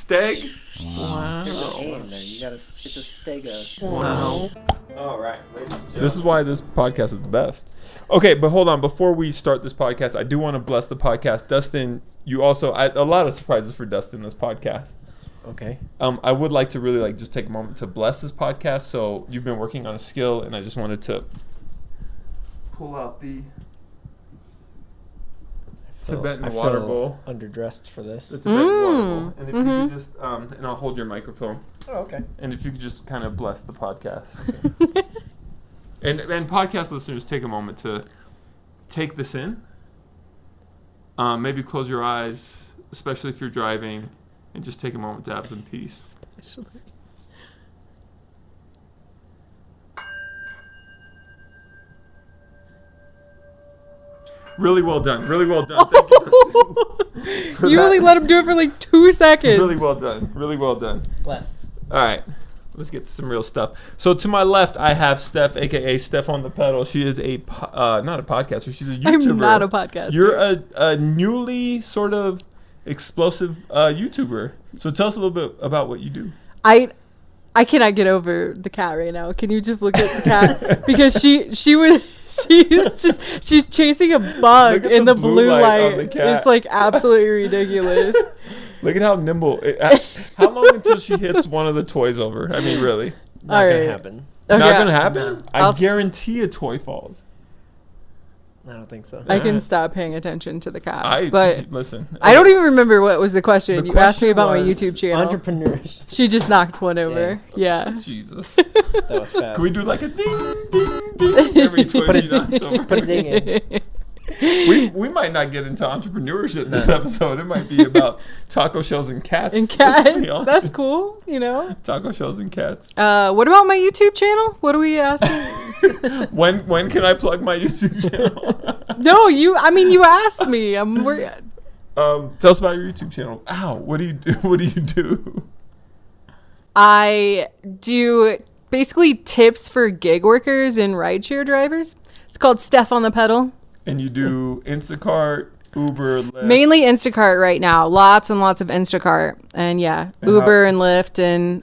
Steg? Wow. There's an A in there. You gotta. It's a stega. Wow. All right. This is why this podcast is the best. Okay, but hold on. Before we start this podcast, I do want to bless the podcast. Dustin, you also... a lot of surprises for Dustin this podcast. Okay. I would like to really just take a moment to bless this podcast. So you've been working on a skill, and I just wanted to pull out the Tibetan water bowl. Underdressed for this. The Tibetan water bowl. And if you could just... and I'll hold your microphone. Oh, okay. And if you could just kind of bless the podcast. and podcast listeners, take a moment to take this in. Maybe close your eyes, especially if you're driving, and just take a moment to have some peace. Especially. Really well done. Really well done. Thank you. You only let him do it for like 2 seconds. Really well done. Really well done. Blessed. All right. Let's get to some real stuff. So to my left, I have Steph, a.k.a. Steph on the Pedal. She is not a podcaster. She's a YouTuber. I'm not a podcaster. You're a newly sort of explosive YouTuber. So tell us a little bit about what you do. I cannot get over the cat right now. Can you just look at the cat? Because she's chasing a bug in the blue light. It's like absolutely ridiculous. Look at how nimble. How long until she hits one of the toys over? I mean, really. Not gonna happen. Okay. Not gonna happen? No. I guarantee a toy falls. I don't think so. I can stop paying attention to the cat. Listen. I don't even remember what was the question. The You asked me question about my was YouTube channel. Entrepreneurs. She just knocked one over. Yeah. Jesus. That was fast. Can we do like a ding, ding, ding every toy she knocks over? Put a ding in. We might not get into entrepreneurship this episode. It might be about taco shells and cats. And cats. That's cool, you know. Taco shells and cats. What about my YouTube channel? What are we asking? When can I plug my YouTube channel? No, you asked me. Tell us about your YouTube channel. Ow, what do you do? What do you do? I do basically tips for gig workers and rideshare drivers. It's called Steph on the Pedal. And you do Instacart, Uber, Lyft. Mainly Instacart right now. Lots and lots of Instacart. And yeah, and Uber and Lyft. And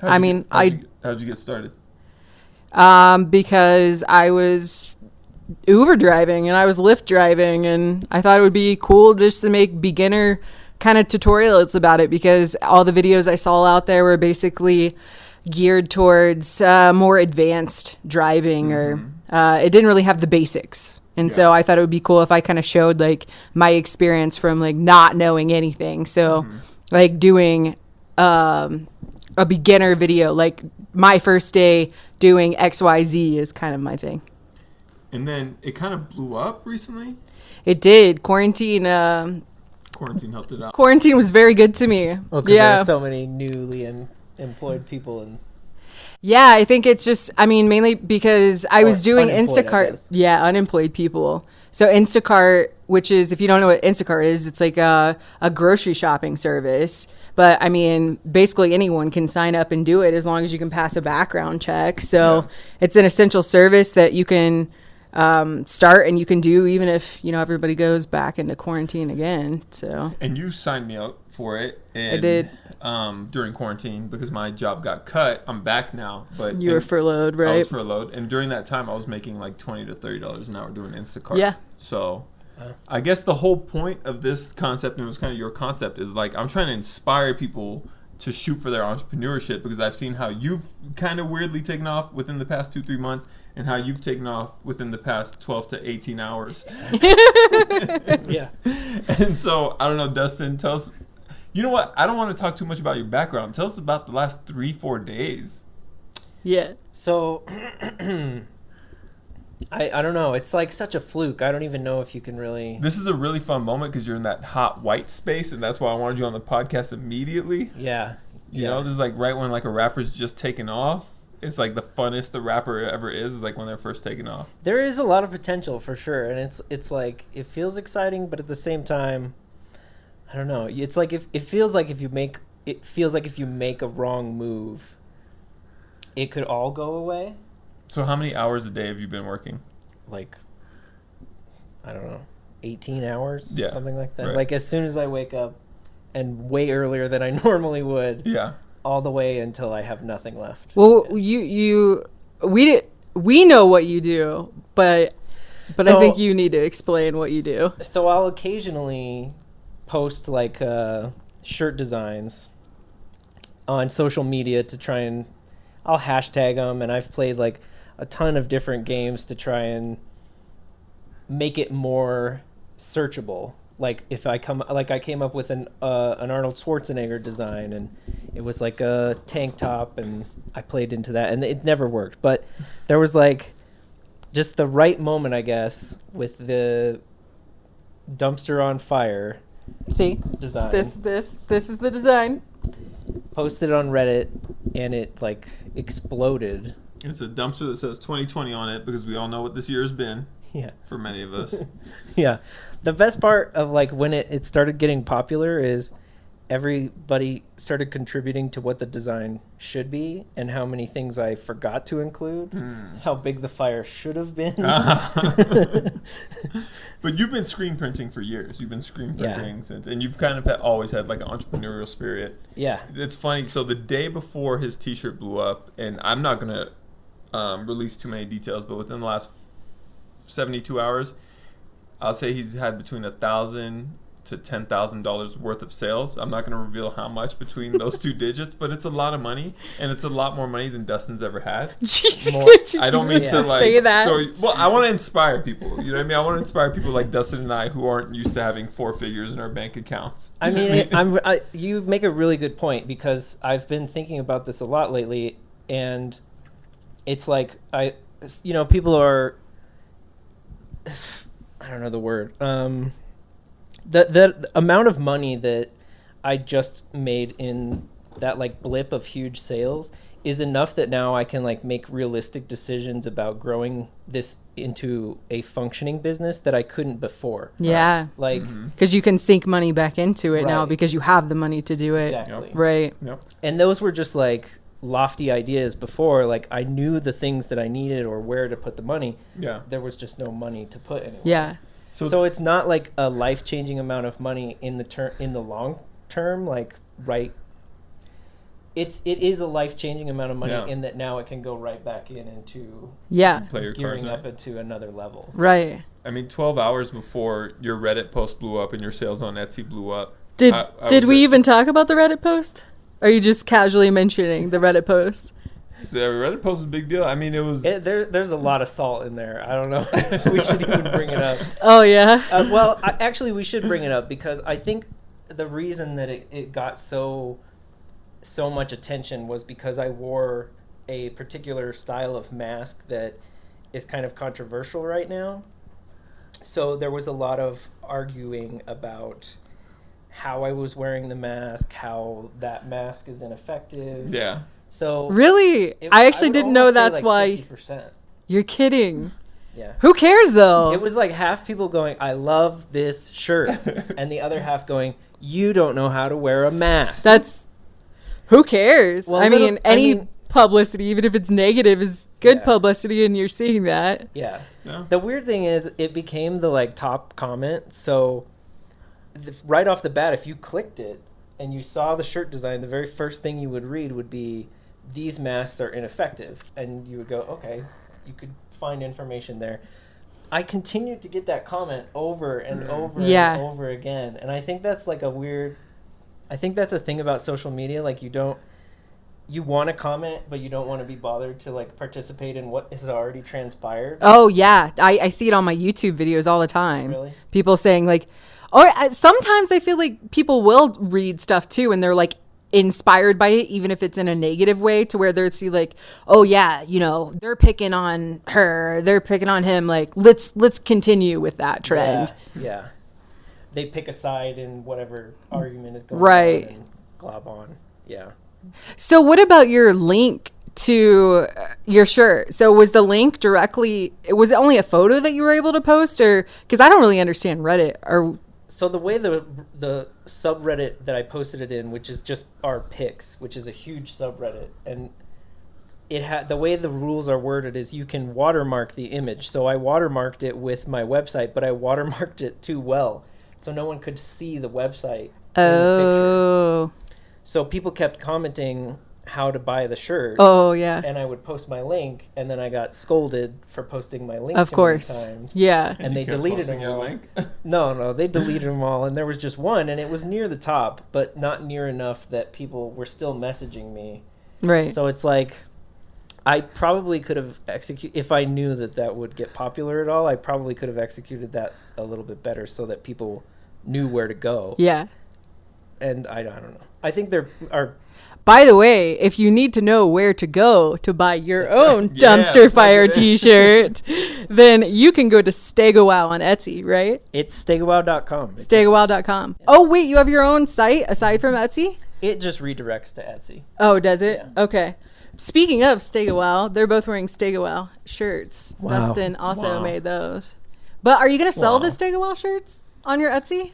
how'd you get started? Because I was Uber driving and I was Lyft driving, and I thought it would be cool just to make beginner kind of tutorials about it, because all the videos I saw out there were basically geared towards more advanced driving, or it didn't really have the basics. And so I thought it would be cool if I kind of showed like my experience from like not knowing anything. So like doing a beginner video, like my first day doing XYZ is kind of my thing. And then it kind of blew up recently. It did. Quarantine helped it out. Quarantine was very good to me. Well, because there are so many newly employed people and. Yeah, I think it's just, mainly because I was doing Instacart. Yeah, unemployed people. So Instacart, which is, if you don't know what Instacart is, it's like a grocery shopping service. But basically anyone can sign up and do it as long as you can pass a background check. So it's an essential service that you can start and you can do even if, everybody goes back into quarantine again. So. And you signed me up for it. And I did. During quarantine, because my job got cut. I'm back now, but you were furloughed, right? I was furloughed, and during that time, I was making like $20 to $30 an hour doing Instacart. Yeah. So, I guess the whole point of this concept, and it was kind of your concept, is like I'm trying to inspire people to shoot for their entrepreneurship, because I've seen how you've kind of weirdly taken off within the past 2-3 months, and how you've taken off within the past 12 to 18 hours. Yeah. And so I don't know, Dustin, tell us. You know what? I don't want to talk too much about your background. Tell us about the last 3-4 days. Yeah. So, I don't know. It's like such a fluke. I don't even know if you can really... This is a really fun moment because you're in that hot white space, and that's why I wanted you on the podcast immediately. Yeah. You know, this is like right when like a rapper's just taking off. It's like the funnest the rapper ever is like when they're first taking off. There is a lot of potential for sure, and it's like it feels exciting, but at the same time, I don't know. It's like it feels like if you make a wrong move, it could all go away. So how many hours a day have you been working? Like, I don't know, 18 hours, yeah, something like that. Right. Like as soon as I wake up, and way earlier than I normally would. Yeah. All the way until I have nothing left. Well, we know what you do, but So- I think you need to explain what you do. So I'll occasionally post like shirt designs on social media to try and I'll hashtag them, and I've played like a ton of different games to try and make it more searchable. Like if I came up with an Arnold Schwarzenegger design, and it was like a tank top, and I played into that, and it never worked. But there was like just the right moment, I guess, with the dumpster on fire See, design. this is the design. Posted on Reddit, and it like exploded. It's a dumpster that says 2020 on it because we all know what this year has been Yeah. for many of us. Yeah. The best part of like when it started getting popular is everybody started contributing to what the design should be and how many things I forgot to include, how big the fire should have been. But you've been screen printing for years. You've been screen printing since, and you've kind of always had like an entrepreneurial spirit. Yeah. It's funny. So the day before his T-shirt blew up, and I'm not gonna release too many details, but within the last 72 hours, I'll say he's had between $1,000 to $10,000 worth of sales. I'm not going to reveal how much between those two digits, but it's a lot of money, and it's a lot more money than Dustin's ever had. Jeez, More- could you I don't mean to like say that. well, I want to inspire people. You know what I mean? I want to inspire people like Dustin and I who aren't used to having 4 figures in our bank accounts. I mean, you make a really good point, because I've been thinking about this a lot lately, and it's like people are, I don't know the word. The amount of money that I just made in that like blip of huge sales is enough that now I can like make realistic decisions about growing this into a functioning business that I couldn't before. Yeah. Like, Because you can sink money back into it now Right. because you have the money to do it. exactly. Right. Yep. And those were just like lofty ideas before. Like I knew the things that I needed or where to put the money. Yeah. There was just no money to put anywhere. Yeah. So it's not like a life-changing amount of money in the long term, like right. It is a life-changing amount of money Yeah. in that now it can go right back into Yeah. Play your cards gearing right. up into another level. Right. I mean, 12 hours before your Reddit post blew up and your sales on Etsy blew up. Did I did was we at- even talk about the Reddit post? Or are you just casually mentioning the Reddit post? The Reddit post was a big deal. I mean, it was. There's a lot of salt in there. I don't know if we should even bring it up. Oh, yeah. Actually, we should bring it up, because I think the reason that it got so much attention was because I wore a particular style of mask that is kind of controversial right now. So there was a lot of arguing about how I was wearing the mask, how that mask is ineffective. Yeah. So Really? I actually would didn't know almost say that's like why. 50%. You're kidding. Yeah. Who cares, though? It was like half people going, I love this shirt, and the other half going, you don't know how to wear a mask. That's... Who cares? Well, Any publicity, even if it's negative, is good Yeah. publicity, and you're seeing that. Yeah. Yeah. The weird thing is, it became the like top comment. So right off the bat, if you clicked it and you saw the shirt design, the very first thing you would read would be, these masks are ineffective. And you would go, okay, you could find information there. I continued to get that comment over and over Yeah. and over again. And I think that's like I think that's a thing about social media. Like you want to comment, but you don't want to be bothered to like participate in what has already transpired. Oh, yeah. I see it on my YouTube videos all the time. Really? People saying, like... Or sometimes I feel like people will read stuff, too, and they're, like, inspired by it, even if it's in a negative way, to where they're see like, oh yeah, they're picking on her, they're picking on him, like let's continue with that trend. Yeah. They pick a side in whatever argument is going Right. on and glob on. Yeah. So what about your link to your shirt? So was the link directly, was it only a photo that you were able to post, or because I don't really understand Reddit? Or So the way the subreddit that I posted it in, which is just our pics, which is a huge subreddit, and it had the way the rules are worded is you can watermark the image. So I watermarked it with my website, but I watermarked it too well, so no one could see the website Oh. So people kept commenting how to buy the shirt. Oh, yeah. And I would post my link, and then I got scolded for posting my link Of too course. many times. Yeah. And they you kept deleted posting them your all. link? No, they deleted them all, and there was just one, and it was near the top, but not near enough that people were still messaging me. Right. So it's like, I probably could have executed, if I knew that would get popular at all, I probably could have executed that a little bit better so that people knew where to go. Yeah. And I don't know. I think there are... By the way, if you need to know where to go to buy your That's own right. dumpster Yeah, fire plug it in. t-shirt, then you can go to stegawow on Etsy, right? It's stegawow.com. Stegawow.com. Oh, wait, you have your own site aside from Etsy? It just redirects to Etsy. Oh, does it? Yeah. Okay. Speaking of Stegawow, they're both wearing Stegawow shirts. Wow. Dustin also Wow. made those. But are you going to sell Wow. the Stegawow shirts on your Etsy?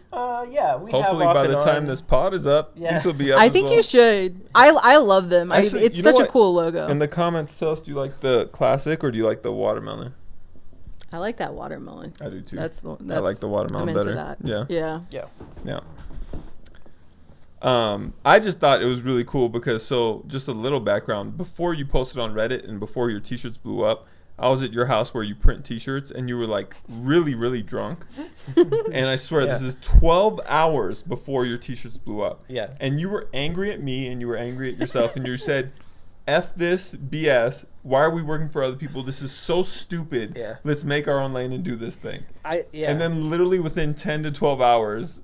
Yeah, we Hopefully have off by and the time on. this pod is up, Yeah. these will be up I as think well. you should. I love them. Actually, It's you know such a what? cool logo. In the comments, tell us, do you like the classic or do you like the watermelon? I like that watermelon. I do too. That's I like the watermelon I'm into better. that. Yeah. Yeah. Yeah. I just thought it was really cool because, so just a little background, before you posted on Reddit and before your t-shirts blew up, I was at your house where you print t-shirts and you were like really, really drunk. And I swear this is 12 hours before your t-shirts blew up. Yeah. And you were angry at me and you were angry at yourself and you said, F this BS. Why are we working for other people? This is so stupid. Yeah. Let's make our own lane and do this thing. Yeah. And then literally within 10 to 12 hours,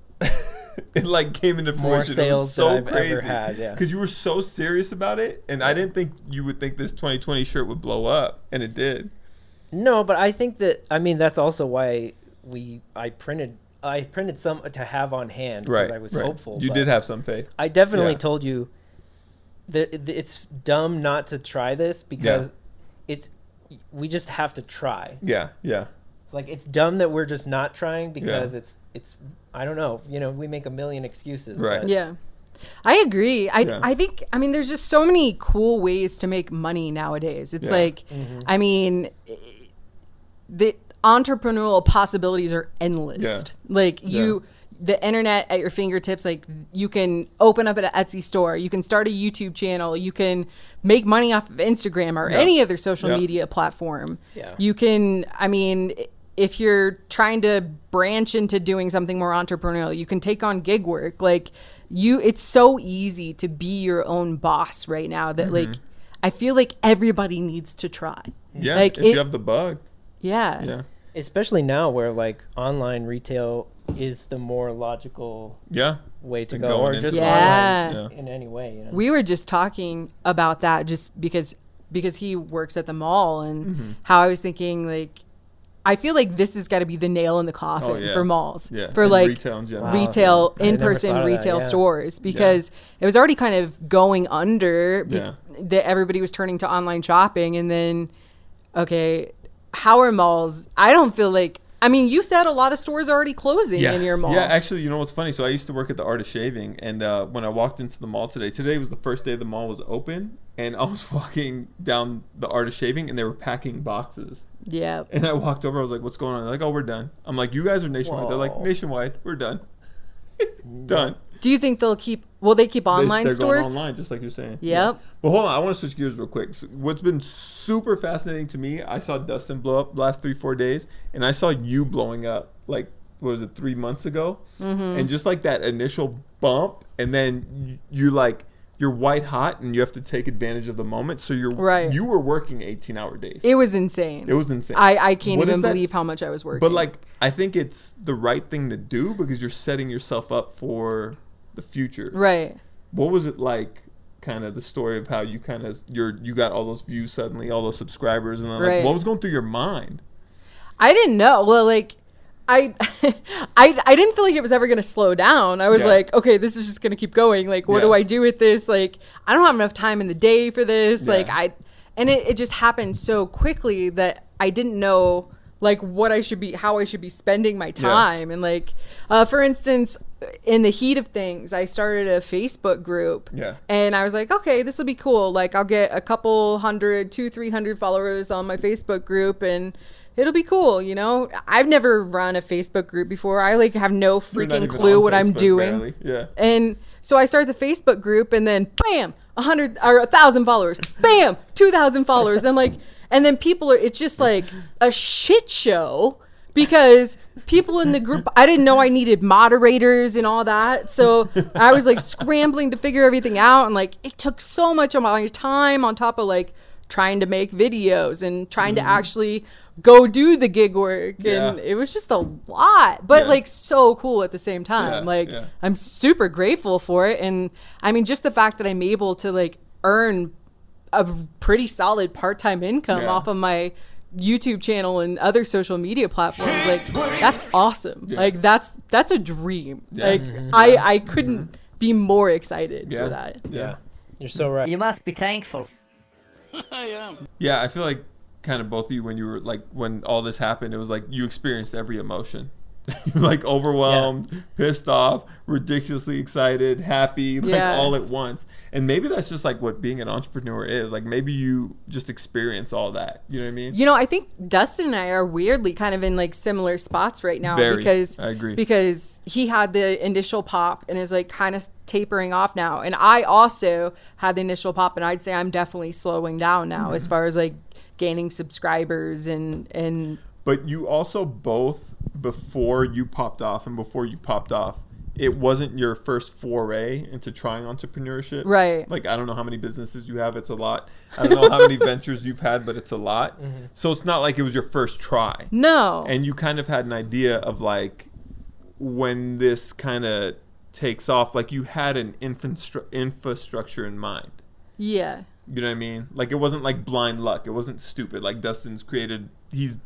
it like came into More fruition. sales it was so than I've crazy. ever had, yeah. Because you were so serious about it, and I didn't think you would think this 2020 shirt would blow up, and it did. No, but I think that's also why I printed some to have on hand because I was hopeful. You but did have some faith. I definitely Yeah. told you that it's dumb not to try this because we just have to try. Yeah. It's like it's dumb that we're just not trying because it's I don't know, we make a million excuses. Right. but- Yeah. I agree. Yeah. I think, there's just so many cool ways to make money nowadays. It's Yeah. like, the entrepreneurial possibilities are endless. Yeah. Like Yeah. the internet at your fingertips, like you can open up an Etsy store, you can start a YouTube channel, you can make money off of Instagram or Yeah. any other social Yeah. media platform. Yeah. You can, if you're trying to branch into doing something more entrepreneurial, you can take on gig work. Like it's so easy to be your own boss right now that like, I feel like everybody needs to try. Yeah. Like if you have the bug. Yeah. Yeah. Especially now where like online retail is the more logical Yeah. way to And go, going or into just Yeah. online in any way. We were just talking about that just because he works at the mall and how I was thinking like, I feel like this has got to be the nail in the coffin yeah. for malls, Yeah. for And like retail in general. Wow. retail, I never in-person thought of that, retail yeah. stores, because it was already kind of going under Yeah. that everybody was turning to online shopping. And then, okay, how are malls? I don't feel like, you said a lot of stores are already closing in your mall. Yeah, actually, you know what's funny? So I used to work at the Art of Shaving, and when I walked into the mall today was the first day the mall was open, and I was walking down the Art of Shaving, and they were packing boxes. Yeah. And I walked over, I was like, what's going on? They're like, oh, we're done. I'm like, you guys are nationwide. They're like, Whoa. nationwide, we're done. Done. Do you think will they keep online They're stores? going online, just like you're saying. Yep. Yeah. But hold on, I want to switch gears real quick. So what's been super fascinating to me, I saw Dustin blow up the last 3-4 days, and I saw you blowing up, like, what was it, 3 months ago? And just like that initial bump, and then you're white hot, and you have to take advantage of the moment. So you were working 18-hour days. It was insane. It was insane. I can't What is even that? believe how much I was working. But like, I think it's the right thing to do because you're setting yourself up for the future. Right. What was it like, kind of the story of how you kind of you got all those views suddenly, all those subscribers, and then like, Right. what was going through your mind? I didn't know. Well, like, I didn't feel like it was ever going to slow down. I was Yeah. like, okay, this is just going to keep going. Like, what do Yeah. I do with this? Like, I don't have enough time in the day for this. Yeah. Like, it just happened so quickly that I didn't know like how I should be spending my time. And like, for instance, in the heat of things, I started a Facebook group. Yeah. And I was like, okay, this will be cool. Like, I'll get a couple 200-300 followers on my Facebook group, and it'll be cool, you know. I've never run a Facebook group before. I like have no freaking clue what I'm doing. Barely. Yeah. And so I start the Facebook group, and then bam, 100 or 1,000 followers. Bam, 2,000 followers. And then people are. It's just like a shit show. Because people in the group, I didn't know I needed moderators and all that. So I was like scrambling to figure everything out. And like, it took so much of my time on top of like trying to make videos and trying to actually go do the gig work. And it was just a lot, but like so cool at the same time. I'm super grateful for it. And I mean, just the fact that I'm able to like earn a pretty solid part-time income off of my YouTube channel and other social media platforms, like that's awesome. Like that's a dream. Like I couldn't be more excited for that. You're so right. You must be thankful. I am. Yeah, I feel like kind of both of you, when you were like, when all this happened, it was like you experienced every emotion. You're like overwhelmed, pissed off, ridiculously excited, happy, like all at once. And maybe that's just like what being an entrepreneur is. Like maybe you just experience all that. You know what I mean? You know, I think Dustin and I are weirdly kind of in like similar spots right now. Because I agree. Because he had the initial pop and is like kind of tapering off now. And I also had the initial pop, and I'd say I'm definitely slowing down now as far as like gaining subscribers and But you also both, before you popped off and before you popped off, it wasn't your first foray into trying entrepreneurship. Right. Like, I don't know how many businesses you have. It's a lot. I don't know how many ventures you've had, but it's a lot. So it's not like it was your first try. No. And you kind of had an idea of like when this kind of takes off, like you had an infrastructure in mind. Yeah. You know what I mean? Like it wasn't like blind luck. It wasn't stupid. Like Dustin's he's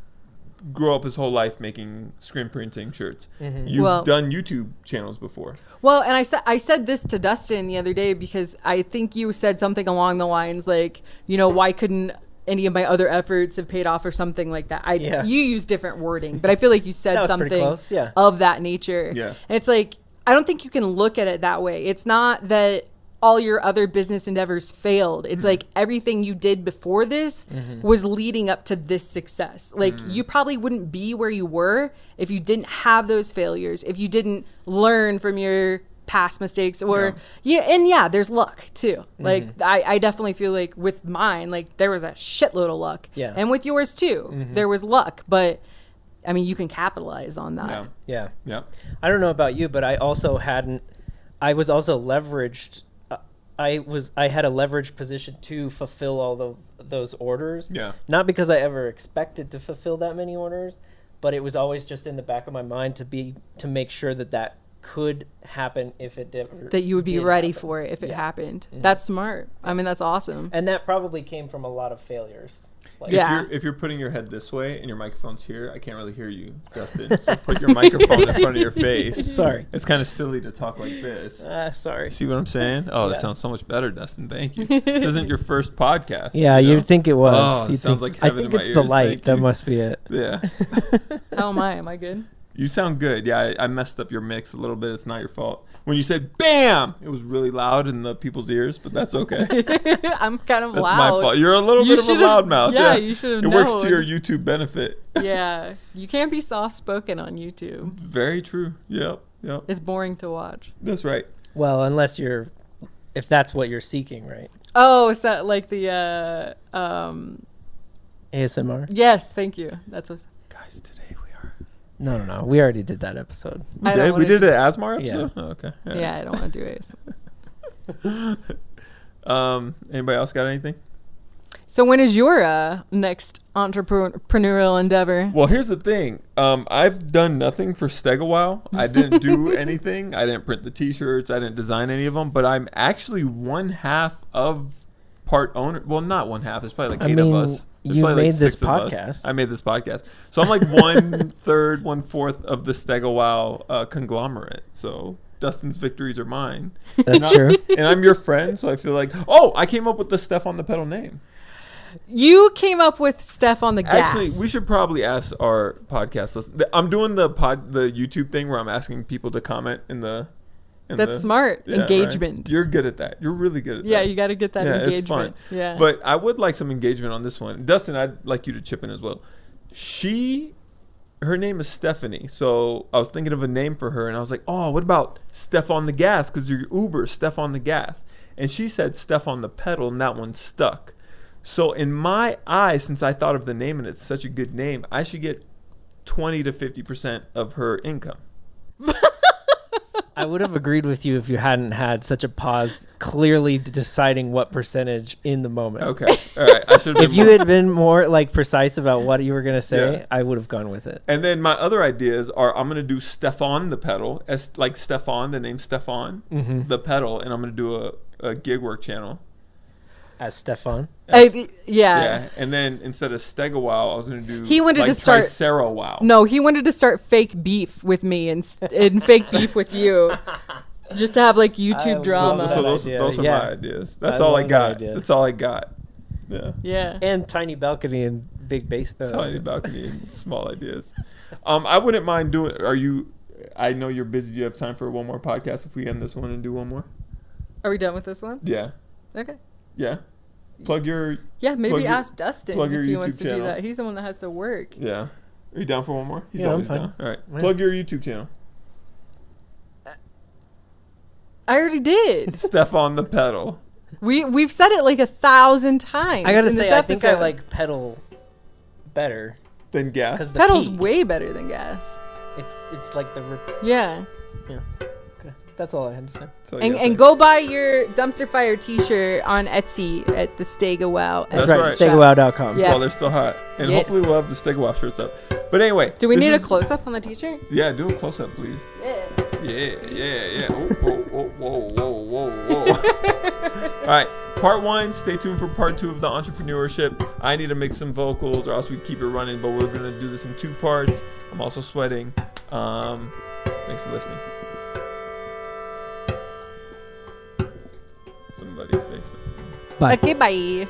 grew up his whole life making screen printing shirts. You've done YouTube channels before. Well, and I said this to Dustin the other day because I think you said something along the lines like, you know, why couldn't any of my other efforts have paid off or something like that. You use different wording, but I feel like you said something of that nature. Yeah. And it's like, I don't think you can look at it that way. It's not that all your other business endeavors failed. It's like everything you did before this was leading up to this success. Like you probably wouldn't be where you were if you didn't have those failures, if you didn't learn from your past mistakes or there's luck too. Like I definitely feel like with mine, like there was a shitload of luck. Yeah. And with yours too, there was luck, but I mean, you can capitalize on that. Yeah. I don't know about you, but I was also leveraged. I had a leveraged position to fulfill all those orders. Yeah. Not because I ever expected to fulfill that many orders, but it was always just in the back of my mind to make sure that could happen if it did. That you would be ready for it if it happened. That's smart. I mean, that's awesome. And that probably came from a lot of failures. Like, if you're putting your head this way and your microphone's here, I can't really hear you, Dustin. So put your microphone in front of your face. Sorry. It's kind of silly to talk like this. Sorry. See what I'm saying? Oh, that sounds so much better, Dustin. Thank you. This isn't your first podcast. Yeah, you'd think it was. Oh, it sounds like heaven in my ears. I think it's the light. That must be it. Yeah. How am I? Am I good? You sound good. Yeah, I messed up your mix a little bit. It's not your fault. When you said "bam," it was really loud in the people's ears, but that's okay. I'm kind of that's loud. My fault. You're a little bit of a loudmouth. Yeah, you should have known. It works to your YouTube benefit. Yeah, you can't be soft-spoken on YouTube. Very true. Yep. It's boring to watch. That's right. Well, unless if that's what you're seeking, right? Oh, is that like the ASMR? Yes, thank you. That's what. Guys, today. No. We already did that episode. We did an ASMR episode? Yeah. Oh, okay. Yeah, I don't want to do ASMR. Anybody else got anything? So when is your next entrepreneurial endeavor? Well, here's the thing. I've done nothing for Stegawow. I didn't do anything. I didn't print the T-shirts. I didn't design any of them. But I'm actually one half of part owner. Well, not one half. There's probably like 8 of us. You made this podcast. I made this podcast. So I'm like 1/3, 1/4 of the Stegawow conglomerate. So Dustin's victories are mine. That's true. And I'm your friend, so I feel like, I came up with the Steph on the Pedal name. You came up with Steph on the gas. Actually, we should probably ask our podcast listeners. I'm doing the YouTube thing where I'm asking people to comment in the... That's smart. Yeah, engagement. Right? You're good at that. You're really good at that. Yeah, you got to get that engagement. It's fun. Yeah. But I would like some engagement on this one. Dustin, I'd like you to chip in as well. her name is Stephanie. So I was thinking of a name for her, and I was like, oh, what about Steph on the gas? Because you're Uber, Steph on the gas. And she said Steph on the pedal, and that one stuck. So in my eyes, since I thought of the name and it's such a good name, I should get 20 to 50% of her income. I would have agreed with you if you hadn't had such a pause, clearly deciding what percentage in the moment. Okay. All right. I should. If you had been more like precise about what you were gonna say, Yeah. I would have gone with it. And then my other ideas are I'm gonna do Stefan the pedal, as like Stefan, the name Stefan, the pedal, and I'm gonna do a gig work channel. As Stefan. Yeah. And then instead of stegawow, I was gonna do. He wanted like to start Tricerawow. No, he wanted to start fake beef with me and fake beef with you, just to have like YouTube drama. So those are my ideas. That's all I got. That's all I got. Yeah. Yeah. And tiny balcony and big bass. Tiny balcony and small ideas. I wouldn't mind doing. I know you're busy. Do you have time for one more podcast if we end this one and do one more? Are we done with this one? Yeah. Okay. Yeah. Maybe ask Dustin if he wants to channel. do that. He's the one that has to work. Yeah. Are you down for one more? He's Yeah, always I'm fine. down. All right. Yeah. Plug your YouTube channel. I already did. Steph on the pedal. We've said it like 1,000 times. I gotta in say, this I think I episode. like pedal better. Then gas. 'Cause the Pedal's P, way better than gas. it's like the Yeah. okay. That's all I had to say. So I guess And go buy your Dumpster Fire t-shirt on Etsy at the Stegawow. That's right. right. Stegawow.com. Yeah. While they're still hot. And Yes. hopefully we'll have the Stegawow shirts up. But anyway. Do we this need a is- close-up on the t-shirt? Yeah, do a close-up, please. Yeah. Oh, whoa. All right. Part 1, stay tuned for part 2 of the entrepreneurship. I need to make some vocals or else we keep it running, but we're going to do this in 2 parts. I'm also sweating. Thanks for listening. Somebody say something. Bye. Okay, bye.